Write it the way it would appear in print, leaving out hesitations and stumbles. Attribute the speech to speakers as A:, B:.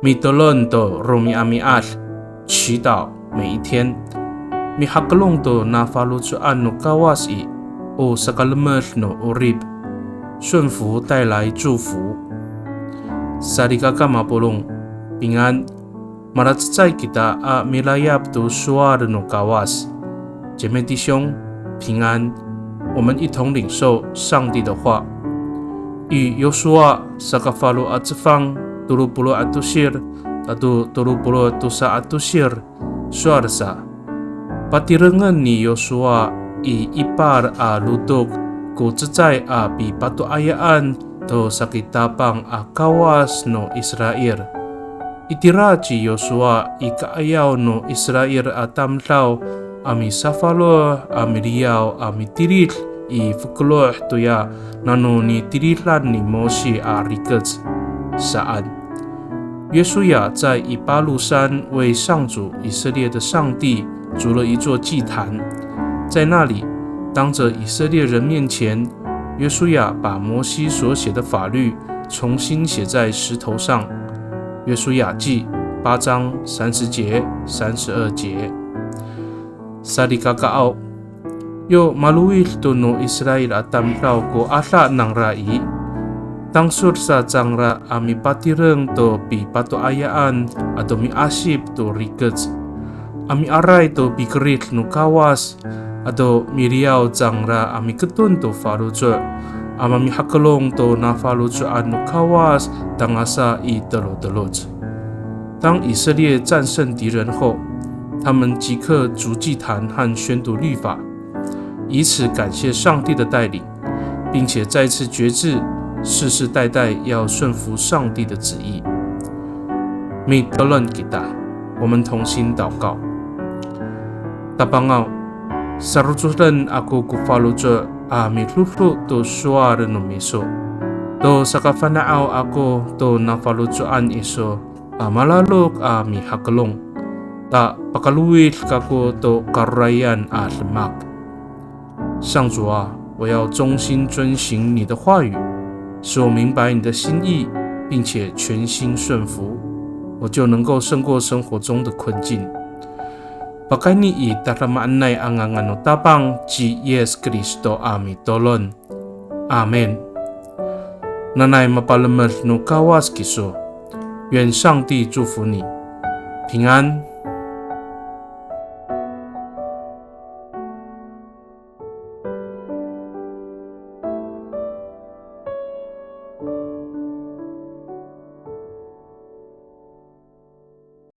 A: 米德伦的罗米阿米阿，祈祷每一天。米哈格隆的那法鲁主安努高瓦西，o sakalamer no urib， 顺服带来祝福。Sarikaka mapulong平安。Maratzai kita a milayap tu suar no kawas， 姐妹弟兄平安，我们一同领受上帝的话。与Yosua sakafalu atzfang tulupulu atusir atau tulupulu tusa atusir suarsa patirengan ni Yosua i ipar a lutuk ku cecai a pi patu ayaan to sakitapang a kawas no Israel. Itiraji Yosua i kaayaw no Israel a tamlaw ami safalo ami riyaw ami tiril i fukloh tuya nano ni tirilan ni Moshi a rikets saan。约书亚在以巴路山为上主以色列的上帝筑了一座祭坛，在那里当着以色列人面前，约书亚把摩西所写的法律重新写在石头上。约书亚记8章30节、32节。Sarikakaw yo maluwil to no Israel atamlaw ko asa ng rai tangsur sa jangra ami patireng to pi patoayaan ato mi asip to rikets ami aray to bikrit no kawas ato miriyaw jangra ami ketun to falujo amami hakalong to na falujo no kawas tangasa i telot。当以色列战胜敌人后，他们即刻筑祭坛和宣读律法，以此感谢上帝的带领，并且再次决志世世代代要顺服上帝的旨意。米德伦给大，我们同心祷告。Tapangau sarujulan aku kufalujo a mitlutu to suara no meso to sakafanaaw ako to nafalujoan iso a malalok a mihakalong ta pakaluwil kako to karayan a lemak。上主啊，我要忠心遵行你的话语，使我明白你的心意，并且全心顺服，我就能够胜过生活中的困境。Pakai ni i taramanay ang angano tapang ji Yes Kristo ami tolon. Amen。Nanay mapalamer no kawas kiso，愿上帝祝福你，平安。